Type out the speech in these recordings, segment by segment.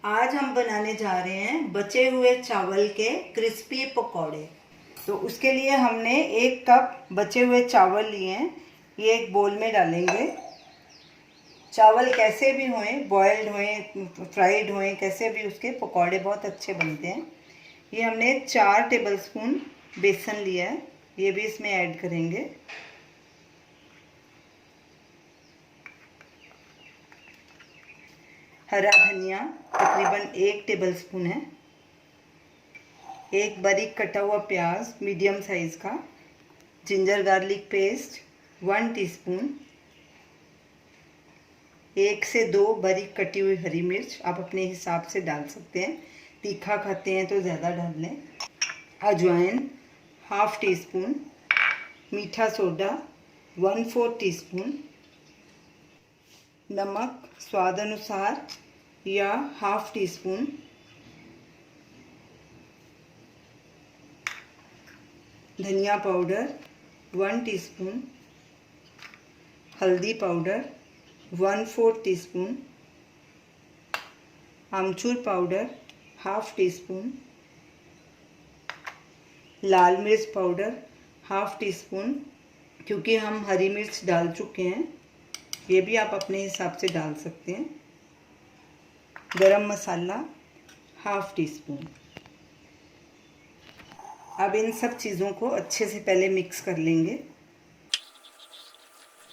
आज हम बनाने जा रहे हैं बचे हुए चावल के क्रिस्पी पकौड़े। तो उसके लिए हमने 1 कप बचे हुए चावल लिए हैं, ये एक बोल में डालेंगे। चावल कैसे भी हों, बॉयल्ड हों, फ्राइड हों, कैसे भी उसके पकौड़े बहुत अच्छे बनते हैं। ये हमने 4 टेबलस्पून बेसन लिया है, ये भी इसमें ऐड करेंगे। हरा धनिया तकरीबन 1 टेबलस्पून है। एक बारीक कटा हुआ प्याज मीडियम साइज़ का। Ginger garlic paste 1 teaspoon. 1 से 2 बारीक कटी हुई हरी मिर्च, आप अपने हिसाब से डाल सकते हैं, तीखा खाते हैं तो ज़्यादा डाल लें। अजवाइन 1/2 टीस्पून। मीठा सोडा 1/4 टीस्पून। नमक स्वाद अनुसार या 1/2 टीस्पून। धनिया पाउडर 1 टीस्पून। हल्दी पाउडर 1/4 टीस्पून। आमचूर पाउडर 1/2 टीस्पून। लाल मिर्च पाउडर 1/2 टीस्पून, क्योंकि हम हरी मिर्च डाल चुके हैं, ये भी आप अपने हिसाब से डाल सकते हैं। गरम मसाला 1/2 टीस्पून। अब इन सब चीज़ों को अच्छे से पहले मिक्स कर लेंगे।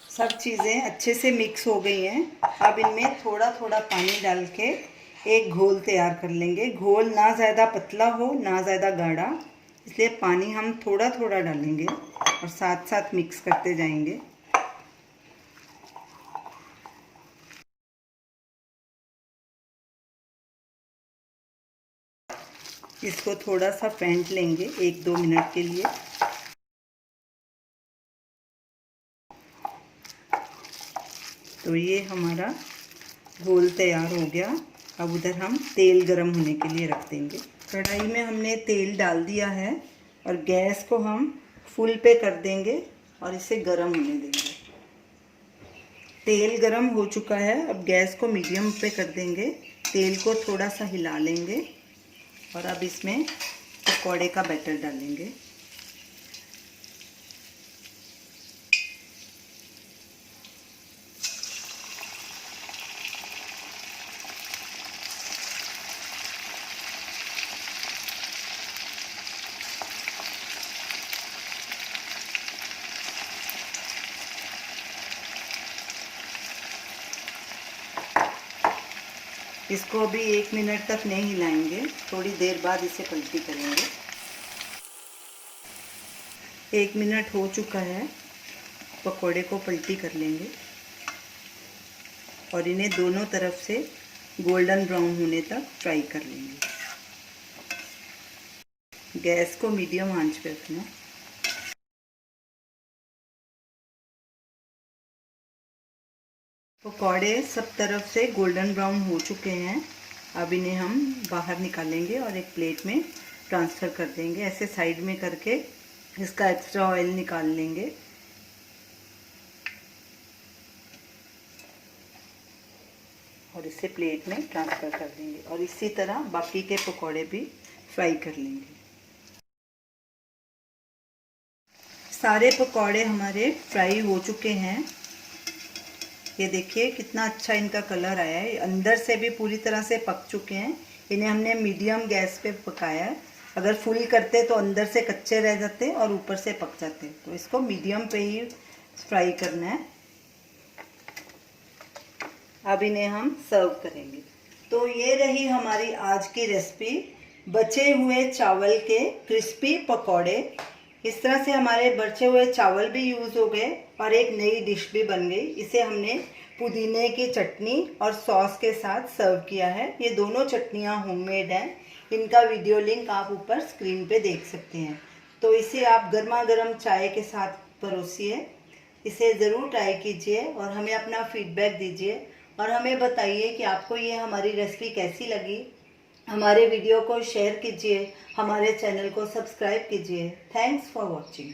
सब चीज़ें अच्छे से मिक्स हो गई हैं। अब इनमें थोड़ा थोड़ा पानी डाल के एक घोल तैयार कर लेंगे। घोल ना ज़्यादा पतला हो ना ज़्यादा गाढ़ा, इसलिए पानी हम थोड़ा थोड़ा डालेंगे और साथ साथ मिक्स करते जाएंगे। इसको थोड़ा सा फेंट लेंगे 1-2 मिनट के लिए। तो ये हमारा घोल तैयार हो गया। अब उधर हम तेल गरम होने के लिए रख देंगे। कढ़ाई में हमने तेल डाल दिया है और गैस को हम फुल पे कर देंगे और इसे गरम होने देंगे। तेल गरम हो चुका है, अब गैस को मीडियम पे कर देंगे। तेल को थोड़ा सा हिला लेंगे और अब इसमें पकौड़े का बैटर डालेंगे। इसको अभी 1 मिनट तक नहीं हिलाएंगे, थोड़ी देर बाद इसे पलटी करेंगे। 1 मिनट हो चुका है, पकोड़े को पलटी कर लेंगे और इन्हें दोनों तरफ से गोल्डन ब्राउन होने तक फ्राई कर लेंगे। गैस को मीडियम आंच पे रखना। पकौड़े सब तरफ से गोल्डन ब्राउन हो चुके हैं। अब इन्हें हम बाहर निकालेंगे और एक प्लेट में ट्रांसफ़र कर देंगे। ऐसे साइड में करके इसका एक्स्ट्रा ऑयल निकाल लेंगे। और इसे प्लेट में ट्रांसफ़र कर देंगे और इसी तरह बाकी के पकौड़े भी फ्राई कर लेंगे। सारे पकौड़े हमारे फ्राई हो चुके हैं। ये देखिए कितना अच्छा इनका कलर आया है, अंदर से भी पूरी तरह से पक चुके हैं। इन्हें हमने मीडियम गैस पे पकाया है। अगर फुल करते तो अंदर से कच्चे रह जाते और ऊपर से पक जाते, तो इसको मीडियम पे ही फ्राई करना है। अब इन्हें हम सर्व करेंगे। तो ये रही हमारी आज की रेसिपी, बचे हुए चावल के क्रिस्पी पकौड़े। इस तरह से हमारे बचे हुए चावल भी यूज़ हो गए और एक नई डिश भी बन गई। इसे हमने पुदीने की चटनी और सॉस के साथ सर्व किया है। ये दोनों चटनियाँ होममेड हैं, इनका वीडियो लिंक आप ऊपर स्क्रीन पे देख सकते हैं। तो इसे आप गर्मा गर्म चाय के साथ परोसिए। इसे ज़रूर ट्राई कीजिए और हमें अपना फीडबैक दीजिए और हमें बताइए कि आपको ये हमारी रेसिपी कैसी लगी। हमारे वीडियो को शेयर कीजिए, हमारे चैनल को सब्सक्राइब कीजिए। Thanks for watching.